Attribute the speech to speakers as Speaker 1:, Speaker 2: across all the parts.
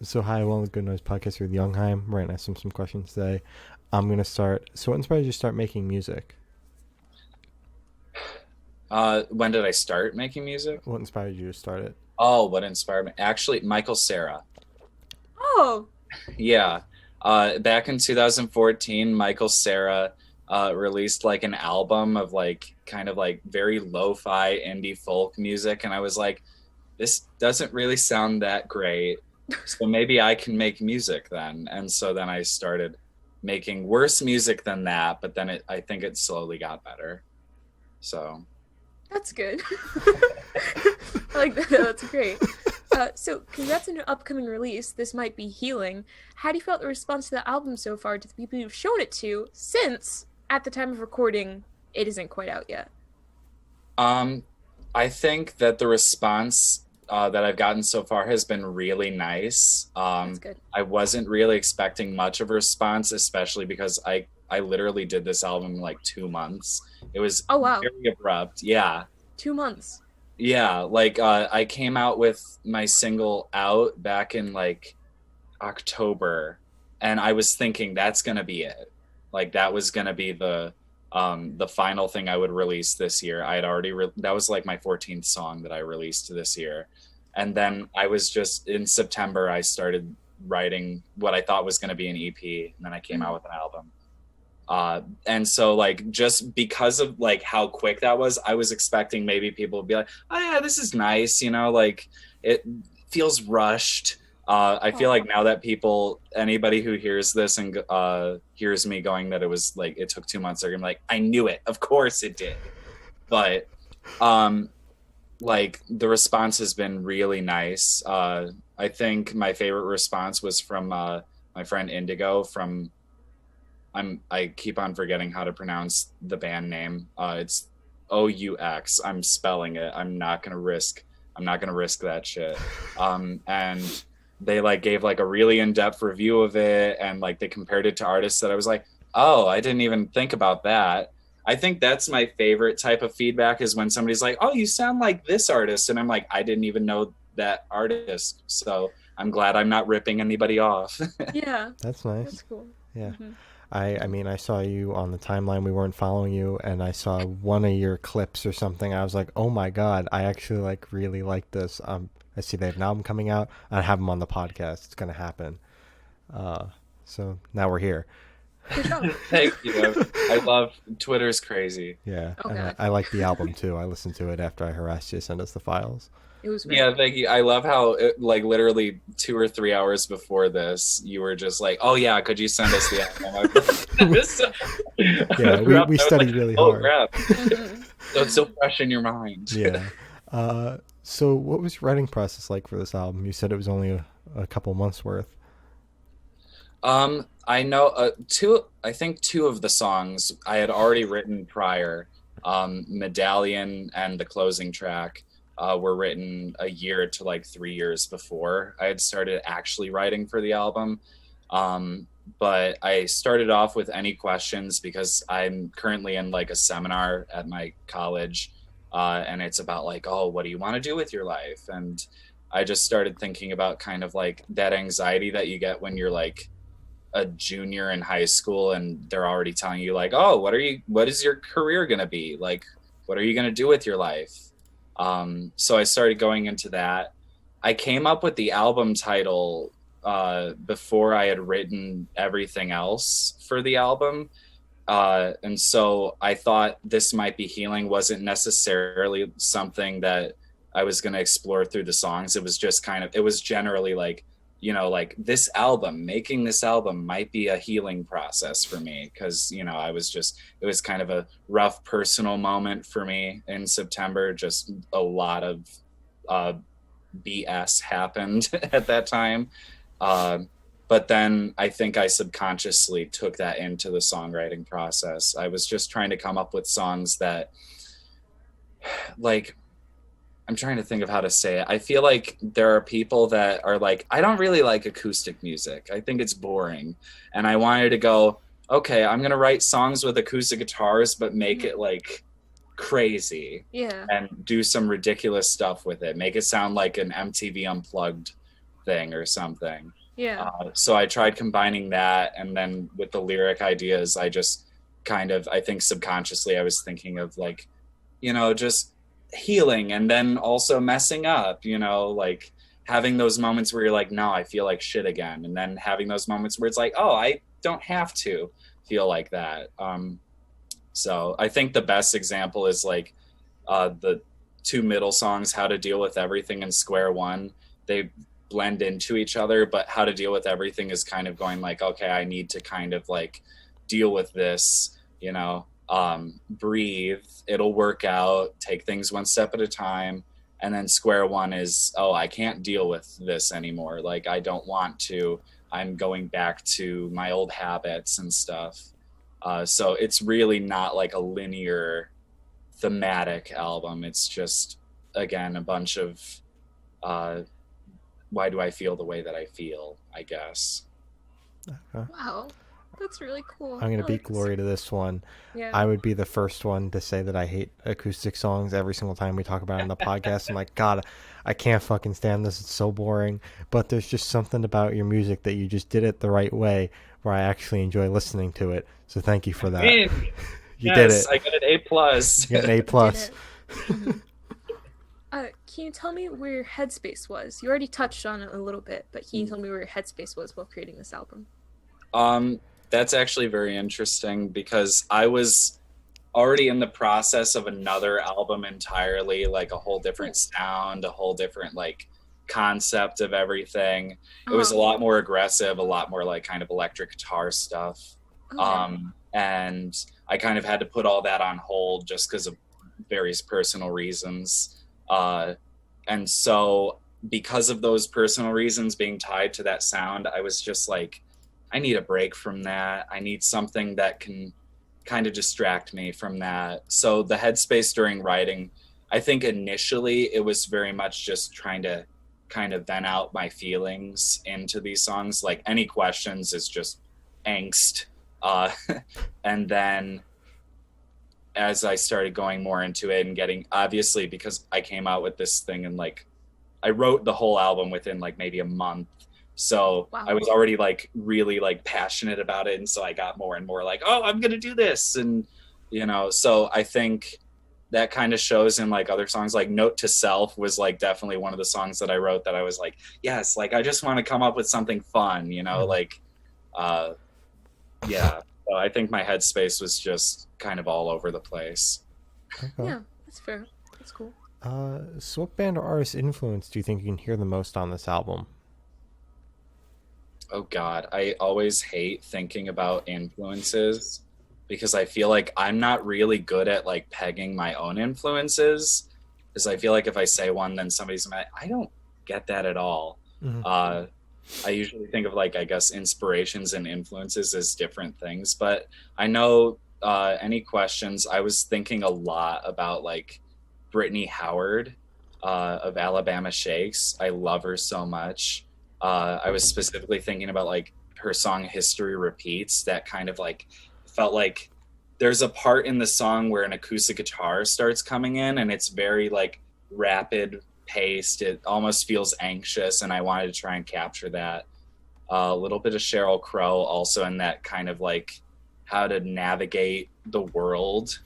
Speaker 1: So hi, welcome to Good Noise Podcast with Jungheim. We're gonna ask him some questions today. I'm gonna start. So, what inspired you to start making music?
Speaker 2: When did I start making music?
Speaker 1: What inspired you to start it?
Speaker 2: Oh, what inspired me? Actually, Michael Cera.
Speaker 3: Oh,
Speaker 2: Yeah. Back in 2014, Michael Cera released like an album of like kind of like very lo-fi indie folk music, and I was like, this doesn't really sound that great. So maybe I can make music then. And so then I started making worse music than that, but then I think it slowly got better. So
Speaker 3: that's good. I like that. That's great. So, congrats on your upcoming release. This might be healing. How do you feel about the response to the album so far to the people you've shown it to? Since at the time of recording, it isn't quite out yet.
Speaker 2: Um, I think that the response that I've gotten so far has been really nice.
Speaker 3: That's good.
Speaker 2: I wasn't really expecting much of a response, especially because I literally did this album in like 2 months. It was
Speaker 3: Oh wow,
Speaker 2: very abrupt. Yeah.
Speaker 3: 2 months.
Speaker 2: Yeah. Like I came out with my single out back in like October, and I was thinking that's gonna be it. Like that was gonna be the final thing I would release this year. I had already that was like my 14th song that I released this year, and then I was just in September I started writing what I thought was going to be an EP, and then I came out with an album. And so like just because of like how quick that was, I was expecting maybe people would be like, oh yeah, this is nice, you know, like it feels rushed. I feel like now that anybody who hears this and hears me going that it was like it took 2 months, they're gonna be like, I knew it, of course it did. But um, like the response has been really nice. I think my favorite response was from my friend Indigo from I keep on forgetting how to pronounce the band name. It's OUX. I'm spelling it. I'm not gonna risk that shit. And they like gave like a really in-depth review of it, and like they compared it to artists that I was like, oh, I didn't even think about that. I think that's my favorite type of feedback is when somebody's like, oh, you sound like this artist, and I'm like, I didn't even know that artist. So I'm glad I'm not ripping anybody off.
Speaker 3: Yeah,
Speaker 1: That's nice.
Speaker 3: that's cool.
Speaker 1: Yeah.
Speaker 3: Hmm.
Speaker 1: I mean, I saw you on the timeline. We weren't following you, and I saw one of your clips or something. I was like, oh my god, I actually like really like this. I see they have an album coming out. I have them on the podcast. It's gonna happen. Uh, so now we're here.
Speaker 3: Good job.
Speaker 2: Thank you. I love Twitter's crazy.
Speaker 1: Yeah,
Speaker 3: Oh
Speaker 1: and I,
Speaker 3: god,
Speaker 1: I like the album too. I listened to it after I harassed you to send us the files.
Speaker 3: it was very
Speaker 2: Yeah,
Speaker 3: good.
Speaker 2: thank you. I love how like literally 2 or 3 hours before this, you were just like, "Oh yeah, could you send us the album?"
Speaker 1: Yeah, we,
Speaker 2: I
Speaker 1: we
Speaker 2: was like,
Speaker 1: studied really
Speaker 2: "Oh
Speaker 1: hard.
Speaker 2: crap!"
Speaker 3: Hmm.
Speaker 2: So it's so fresh in your mind.
Speaker 1: Yeah. So what was your writing process like for this album? You said it was only a couple months worth.
Speaker 2: I know two. I think two of the songs I had already written prior. Medallion and the closing track were written a year to like 3 years before I had started actually writing for the album. Um, but I started off with Any Questions because I'm currently in like a seminar at my college, and it's about like, oh, what do you want to do with your life? And I just started thinking about kind of like that anxiety that you get when you're like a junior in high school and they're already telling you like, oh, what is your career going to be like, what are you going to do with your life? So I started going into that. I came up with the album title before I had written everything else for the album, and so I thought This Might Be Healing wasn't necessarily something that I was going to explore through the songs. It was just kind of, it was generally like, you know, like this album, making this album might be a healing process for me. Cause, you know, it was kind of a rough personal moment for me in September. Just a lot of uh, BS happened at that time. Uh, but then I think I subconsciously took that into the songwriting process. I was just trying to come up with songs that, like, I'm trying to think of how to say it. I feel like there are people that are like, I don't really like acoustic music. I think it's boring. And I wanted to go, okay, I'm going to write songs with acoustic guitars, but make it like crazy
Speaker 3: Yeah.
Speaker 2: and do some ridiculous stuff with it. Make it sound like an MTV Unplugged thing or something.
Speaker 3: Yeah.
Speaker 2: So I tried combining that, and then with the lyric ideas, I just kind of, I think subconsciously I was thinking of like, just healing and then also messing up, like having those moments where you're like, no, I feel like shit again. And then having those moments where it's like, oh, I don't have to feel like that. So I think the best example is like the two middle songs, How to Deal with Everything and Square One. They blend into each other, but How to Deal with Everything is kind of going like, okay, I need to kind of like deal with this, breathe, it'll work out, take things one step at a time. And then Square One is, oh, I can't deal with this anymore. Like, I don't want to. I'm going back to my old habits and stuff. So it's really not like a linear thematic album. It's just, again, a bunch of why do I feel the way that I feel, I guess.
Speaker 1: Okay.
Speaker 3: Wow. That's really cool.
Speaker 1: I'm going to beat Glory to this one.
Speaker 3: Yeah.
Speaker 1: I would be the first one to say that I hate acoustic songs every single time we talk about it on the podcast. I'm like, God, I can't fucking stand this. It's so boring. But there's just something about your music that you just did it the right way where I actually enjoy listening to it. So thank you for that. You did it.
Speaker 2: I got an A+.
Speaker 1: You got an A+.
Speaker 3: Can you tell me where your headspace was? You already touched on it a little bit, but can you tell me where your headspace was while creating this album?
Speaker 2: That's actually very interesting because I was already in the process of another album entirely, like a whole different sound, a whole different like concept of everything. It was a lot more aggressive, a lot more like kind of electric guitar stuff.
Speaker 3: Okay.
Speaker 2: And I kind of had to put all that on hold just because of various personal reasons. And so because of those personal reasons being tied to that sound, I was just like, I need a break from that. I need something that can kind of distract me from that. So the headspace during writing, I think initially it was very much just trying to kind of vent out my feelings into these songs. Like Any Questions is just angst. And then as I started going more into it and getting, obviously because I came out with this thing and like, I wrote the whole album within like maybe a month. So
Speaker 3: Wow.
Speaker 2: I was already like really like passionate about it. And so I got more and more like, oh, I'm going to do this. And, so I think that kind of shows in like other songs, like Note to Self was like definitely one of the songs that I wrote that I was like, yes, like I just want to come up with something fun, like, yeah. So I think my headspace was just kind of all over the place.
Speaker 1: Okay.
Speaker 3: Yeah, that's fair. That's cool.
Speaker 1: So what band or artist influence do you think you can hear the most on this album?
Speaker 2: Oh God, I always hate thinking about influences because I feel like I'm not really good at like pegging my own influences because I feel like if I say one, then somebody's like, I don't get that at all.
Speaker 1: Mm-hmm.
Speaker 2: I usually think of like, I guess, inspirations and influences as different things, but I know Any Questions, I was thinking a lot about like Brittany Howard of Alabama Shakes. I love her so much. I was specifically thinking about like her song History Repeats, that kind of like felt like there's a part in the song where an acoustic guitar starts coming in and it's very like rapid paced. It almost feels anxious and I wanted to try and capture that. A little bit of Sheryl Crow also in that kind of like how to navigate the world.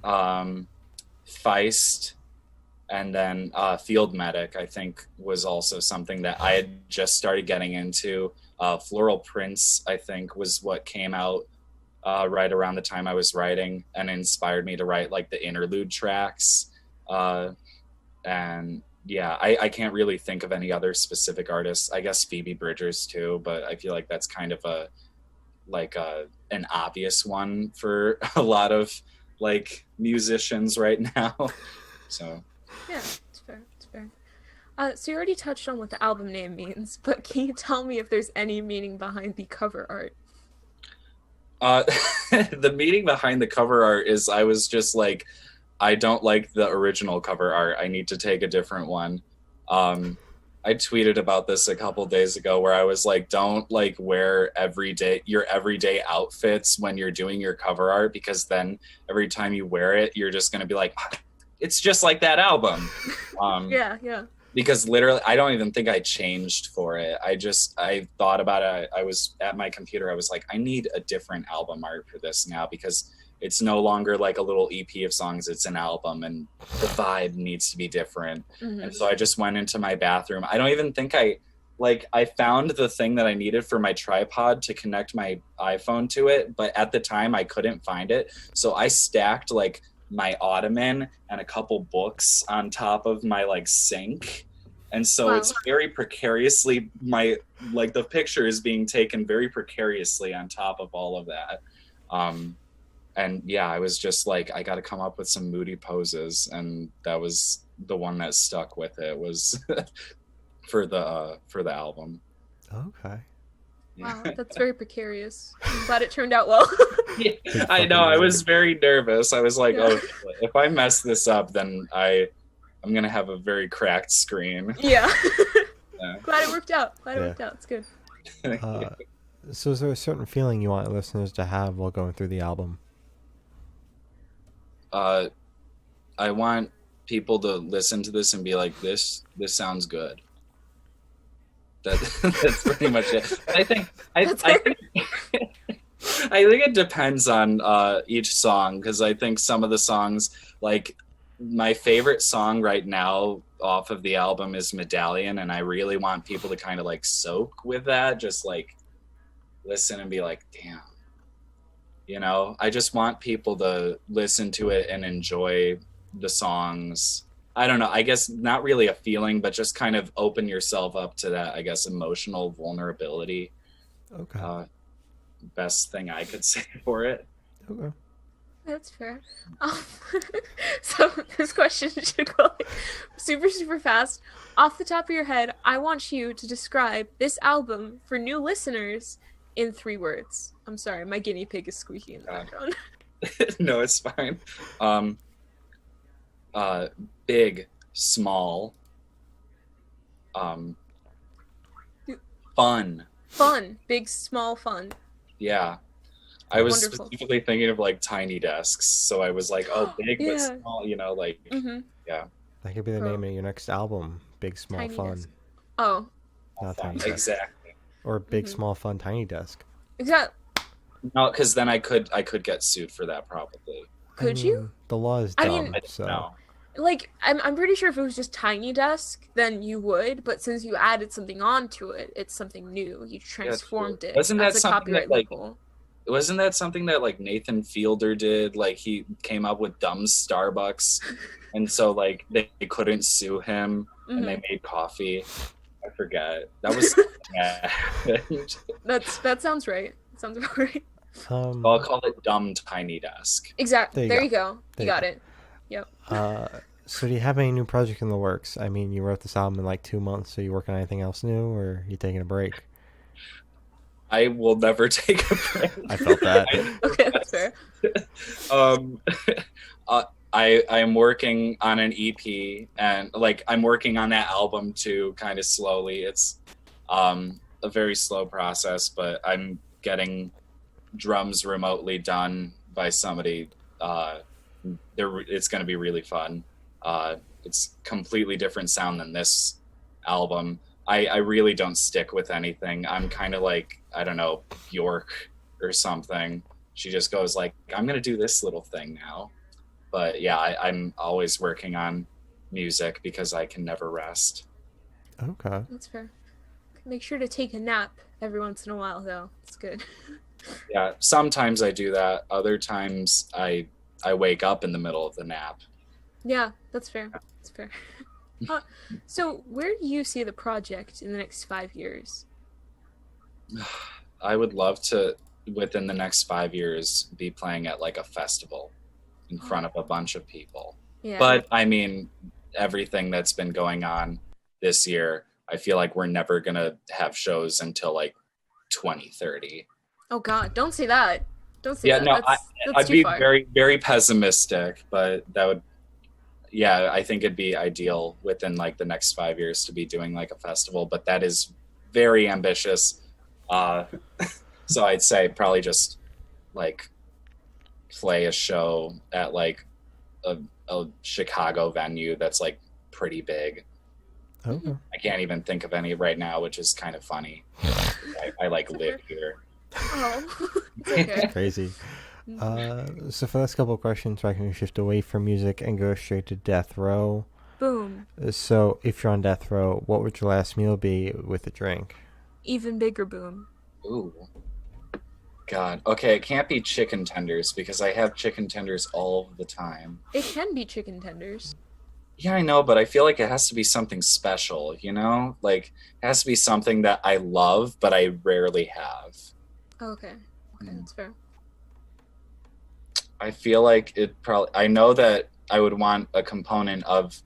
Speaker 2: Feist. And then Field Medic, I think, was also something that I had just started getting into. Floral Prince, I think, was what came out right around the time I was writing and inspired me to write like the interlude tracks. And yeah, I can't really think of any other specific artists. I guess Phoebe Bridgers too, but I feel like that's kind of an obvious one for a lot of like musicians right now. So.
Speaker 3: Yeah, it's fair. It's fair. So you already touched on what the album name means, but can you tell me if there's any meaning behind the cover art?
Speaker 2: The meaning behind the cover art is I was just like, I don't like the original cover art. I need to take a different one. I tweeted about this a couple days ago where I was like, don't like wear your everyday outfits when you're doing your cover art, because then every time you wear it, you're just going to be like, it's just like that album.
Speaker 3: Yeah.
Speaker 2: because literally I don't even think I changed for it. I thought about it. I was at my computer. I was like, I need a different album art for this now because it's no longer like a little EP of songs. It's an album, and the vibe needs to be different. And so I just went into my bathroom. I don't even think I found the thing that I needed for my tripod to connect my iPhone to it, but at the time I couldn't find it. So I stacked like my ottoman and a couple books on top of my like sink. And so
Speaker 3: Wow.
Speaker 2: it's very precariously the picture is being taken very precariously on top of all of that. And yeah, I was just like, I got to come up with some moody poses, and that was the one that stuck with it was for the album.
Speaker 1: Okay.
Speaker 3: Wow, that's very precarious. I'm glad it turned out well.
Speaker 2: Yeah, I know. I was very nervous. I was like,
Speaker 3: Yeah.
Speaker 2: oh, if I mess this up, then I'm gonna have a very cracked screen.
Speaker 3: Yeah.
Speaker 2: Yeah.
Speaker 3: Glad it worked out. Glad it
Speaker 1: Yeah.
Speaker 3: worked out. It's good.
Speaker 1: So is there a certain feeling you want listeners to have while going through the album?
Speaker 2: I want people to listen to this and be like, this sounds good. That's pretty much it. But I think I think it depends on each song, because I think some of the songs, like my favorite song right now off of the album is Medallion, and I really want people to kind of like soak with that, just like listen and be like, damn. You know, I just want people to listen to it and enjoy the songs. I don't know, I guess not really a feeling, but just kind of open yourself up to that, I guess, emotional vulnerability.
Speaker 1: Okay.
Speaker 2: Best thing I could say for it.
Speaker 1: Okay.
Speaker 3: That's fair. So this question should go like super, super fast. Off the top of your head, I want you to describe this album for new listeners in 3 words. I'm sorry, my guinea pig is squeaking in the background.
Speaker 2: No, it's fine. Big, small, fun.
Speaker 3: Fun. Big, small, fun.
Speaker 2: Yeah. I was
Speaker 3: Wonderful.
Speaker 2: specifically thinking of like tiny desks, so I was like, oh, big but
Speaker 3: Yeah.
Speaker 2: small, you know, like
Speaker 3: Mm-hmm.
Speaker 2: yeah.
Speaker 1: That could be the
Speaker 3: Oh.
Speaker 1: name of your next album. Big Small
Speaker 3: Tiny
Speaker 1: Fun.
Speaker 3: desk. Oh,
Speaker 1: Not Tiny Desk.
Speaker 2: Exactly.
Speaker 1: Or Big
Speaker 3: Mhm.
Speaker 1: Small Fun Tiny Desk.
Speaker 3: exactly.
Speaker 2: No, because then I could get sued for that probably.
Speaker 3: Could you?
Speaker 1: The law is
Speaker 3: I
Speaker 1: dumb,
Speaker 3: mean-
Speaker 2: I don't
Speaker 1: so
Speaker 2: know.
Speaker 3: Like, I'm pretty sure if it was just tiny desk, then you would. But since you added something onto it, it's something new. You transformed it.
Speaker 2: Wasn't that
Speaker 3: That's a
Speaker 2: something that,
Speaker 3: copyright
Speaker 2: like,
Speaker 3: loophole.
Speaker 2: Wasn't that something that like Nathan Fielder did? Like he came up with dumb Starbucks, and so like they couldn't sue him, and they made coffee. I forget. That was yeah.
Speaker 3: That sounds right. That sounds about right.
Speaker 2: I'll call it dumb tiny desk.
Speaker 3: Exactly.
Speaker 1: There
Speaker 3: There
Speaker 1: you
Speaker 3: you go.
Speaker 1: There
Speaker 3: You
Speaker 1: you
Speaker 3: got
Speaker 1: go.
Speaker 3: it.
Speaker 1: So do you have any new project in the works? I mean, you wrote this album in like 2 months, so you working on anything else new, or are you taking a break?
Speaker 2: I will never take a break.
Speaker 1: I felt that.
Speaker 3: Okay, that's fair.
Speaker 2: I'm working on an EP, and like I'm working on that album too, kind of slowly. It's a very slow process, but I'm getting drums remotely done by somebody. It's going to be really fun. It's completely different sound than this album. I really don't stick with anything. I'm kind of like, I don't know, Bjork or something. She just goes like, I'm going to do this little thing now. But yeah, I'm always working on music because I can never rest.
Speaker 1: Okay.
Speaker 3: That's fair. Make sure to take a nap every once in a while, though. It's good.
Speaker 2: Yeah, sometimes I do that. Other times I wake up in the middle of the nap.
Speaker 3: Yeah, that's fair. That's fair. So, where do you see the project in the next 5 years?
Speaker 2: I would love to, within the next 5 years, be playing at like a festival in front of a bunch of people.
Speaker 3: Yeah.
Speaker 2: But I mean, everything that's been going on this year, I feel like we're never going to have shows until like 2030.
Speaker 3: Oh God, don't say that. Don't say
Speaker 2: Yeah,
Speaker 3: that.
Speaker 2: no,
Speaker 3: That's
Speaker 2: I'd
Speaker 3: too
Speaker 2: be
Speaker 3: far.
Speaker 2: very, very pessimistic, but that would, yeah, I think it'd be ideal within like the next 5 years to be doing like a festival, but that is very ambitious. So I'd say probably just like play a show at like a Chicago venue that's like pretty big.
Speaker 1: Okay.
Speaker 2: I can't even think of any right now, which is kind of funny. I like live here.
Speaker 3: Oh, it's okay.
Speaker 1: Crazy. So for the last couple of questions, I can shift away from music and go straight to death row.
Speaker 3: Boom.
Speaker 1: So if you're on death row, what would your last meal be with a drink?
Speaker 3: Even bigger boom.
Speaker 2: Ooh. God. Okay, it can't be chicken tenders because I have chicken tenders all the time.
Speaker 3: It can be chicken tenders.
Speaker 2: Yeah, I know, but I feel like it has to be something special, you know? Like, it has to be something that I love, but I rarely have.
Speaker 3: Okay. Okay, that's fair.
Speaker 2: I feel like I know that I would want a component of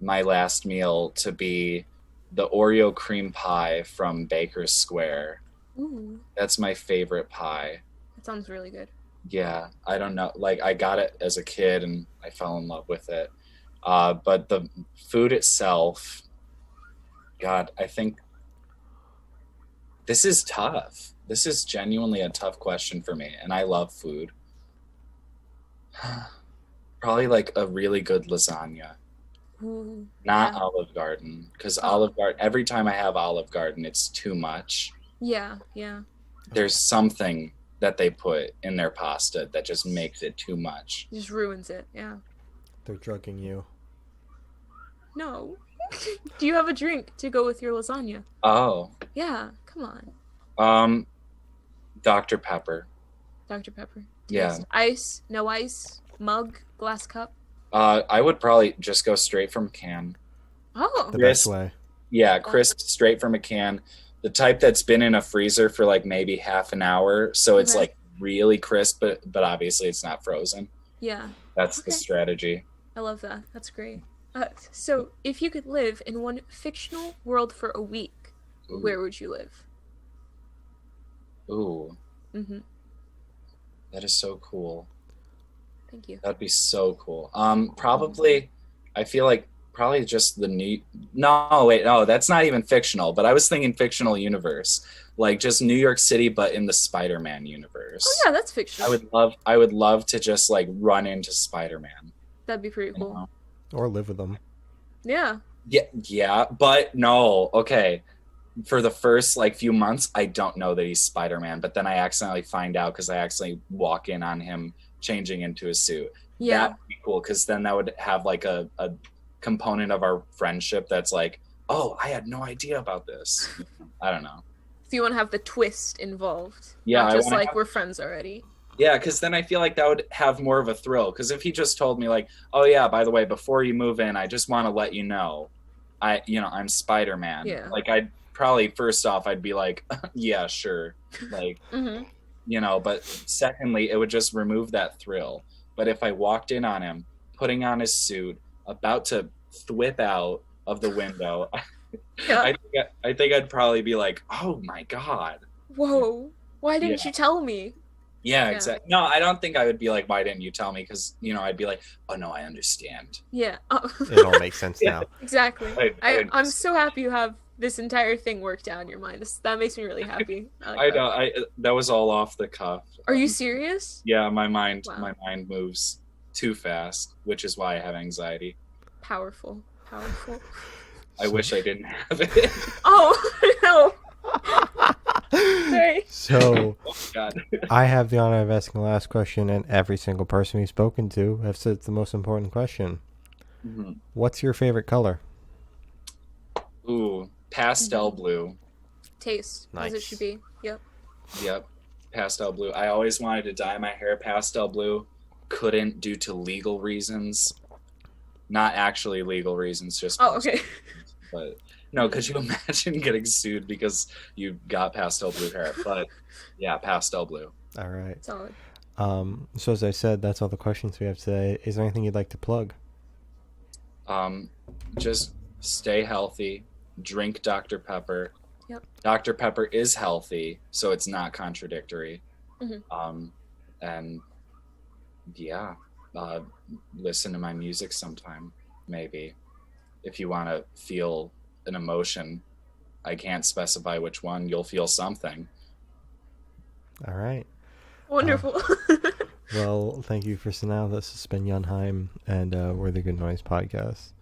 Speaker 2: my last meal to be the Oreo cream pie from Baker's Square.
Speaker 3: Ooh,
Speaker 2: That's my favorite pie.
Speaker 3: that sounds really good.
Speaker 2: Yeah, I don't know. Like, I got it as a kid and I fell in love with it. But the food itself, God, I think this is tough. This is genuinely a tough question for me, and I love food. Probably like a really good lasagna,
Speaker 3: Ooh,
Speaker 2: not
Speaker 3: yeah.
Speaker 2: Olive Garden, because
Speaker 3: Oh.
Speaker 2: Olive Garden, every time I have Olive Garden, it's too much.
Speaker 3: Yeah, yeah.
Speaker 2: There's something that they put in their pasta that just makes it too much.
Speaker 3: Just ruins it. Yeah.
Speaker 1: They're drugging you.
Speaker 3: No. Do you have a drink to go with your lasagna?
Speaker 2: Oh,
Speaker 3: Yeah, come on.
Speaker 2: Dr. Pepper.
Speaker 3: Dr. Pepper.
Speaker 2: Yeah.
Speaker 3: Taste. Ice, no ice, mug, glass cup.
Speaker 2: I would probably just go straight from a can.
Speaker 3: Oh,
Speaker 1: The
Speaker 2: Crisp.
Speaker 1: best way.
Speaker 2: Yeah, crisp, straight from a can. The type that's been in a freezer for like maybe half an hour, so it's
Speaker 3: Okay.
Speaker 2: like really crisp, but obviously it's not frozen.
Speaker 3: yeah.
Speaker 2: That's the
Speaker 3: Okay.
Speaker 2: strategy.
Speaker 3: I love that. That's great. So, if you could live in one fictional world for a week,
Speaker 2: Ooh.
Speaker 3: where would you live?
Speaker 2: Ooh,
Speaker 3: Mm-hmm.
Speaker 2: that is so cool.
Speaker 3: Thank you.
Speaker 2: That'd be so cool. Probably, I feel like probably just the new. No, wait, no, that's not even fictional. But I was thinking fictional universe, like just New York City, but in the Spider-Man universe.
Speaker 3: Oh yeah, that's fictional.
Speaker 2: I would love to just like run into Spider-Man.
Speaker 3: That'd be pretty
Speaker 2: You
Speaker 3: cool.
Speaker 2: know?
Speaker 1: Or live with them.
Speaker 3: Yeah.
Speaker 2: Yeah, but no. Okay, for the first like few months, I don't know that he's Spider-Man, but then I accidentally find out because I accidentally walk in on him changing into a suit.
Speaker 3: Yeah.
Speaker 2: That would be cool because then that would have like a component of our friendship that's like, oh, I had no idea about this. I don't know.
Speaker 3: So you want to have the twist involved?
Speaker 2: Yeah,
Speaker 3: Not
Speaker 2: I
Speaker 3: just
Speaker 2: wanna
Speaker 3: like
Speaker 2: have-
Speaker 3: we're friends already.
Speaker 2: Yeah, because then I feel like that would have more of a thrill. Because if he just told me like, oh yeah, by the way, before you move in, I just want to let you know, I'm Spider-Man.
Speaker 3: Yeah.
Speaker 2: Like I'd probably first off, I'd be like, yeah, sure, like.
Speaker 3: Mm-hmm.
Speaker 2: But secondly, it would just remove that thrill. But if I walked in on him, putting on his suit, about to thwip out of the window,
Speaker 3: Yeah.
Speaker 2: I think I'd probably be like, oh my God.
Speaker 3: Whoa. Why didn't
Speaker 2: Yeah.
Speaker 3: you tell me?
Speaker 2: Yeah,
Speaker 3: Yeah.
Speaker 2: exactly. No, I don't think I would be like, why didn't you tell me? Because, I'd be like, oh no, I understand.
Speaker 3: Yeah. Oh.
Speaker 1: It all makes sense
Speaker 2: Yeah.
Speaker 1: now.
Speaker 3: Exactly.
Speaker 2: I
Speaker 3: I'm so happy you have this entire thing worked out in your mind. That makes me really happy.
Speaker 2: I
Speaker 3: like that.
Speaker 2: know. That was all off the cuff.
Speaker 3: Are you serious?
Speaker 2: Yeah, my mind
Speaker 3: Wow.
Speaker 2: moves too fast, which is why I have anxiety.
Speaker 3: Powerful. Powerful.
Speaker 2: I wish I didn't have it.
Speaker 3: Oh no. Sorry.
Speaker 1: So
Speaker 2: Oh God.
Speaker 1: I have the honor of asking the last question, and every single person we've spoken to have said it's the most important question.
Speaker 2: Mhm.
Speaker 1: What's your favorite color?
Speaker 2: Ooh, pastel
Speaker 3: Mm-hmm.
Speaker 2: blue.
Speaker 3: Taste as it
Speaker 1: Nice.
Speaker 3: should be. Yep.
Speaker 2: Yep, pastel blue. I always wanted to dye my hair pastel blue. Couldn't due to legal reasons. Not actually legal reasons, just
Speaker 3: Oh, okay.
Speaker 2: But no, could you imagine getting sued because you got pastel blue hair? But yeah, pastel blue.
Speaker 1: All right.
Speaker 3: Solid.
Speaker 1: So as I said, that's all the questions we have today. Is there anything you'd like to plug?
Speaker 2: Just stay healthy. Drink Dr. Pepper.
Speaker 3: Yep.
Speaker 2: Dr. Pepper is healthy, so it's not contradictory.
Speaker 3: Mhm.
Speaker 2: And yeah, listen to my music sometime, maybe. If you want to feel an emotion, I can't specify which one, you'll feel something.
Speaker 1: All right.
Speaker 3: Wonderful.
Speaker 1: Well, thank you for now. This has been Jungheim, and we're the Good Noise Podcast.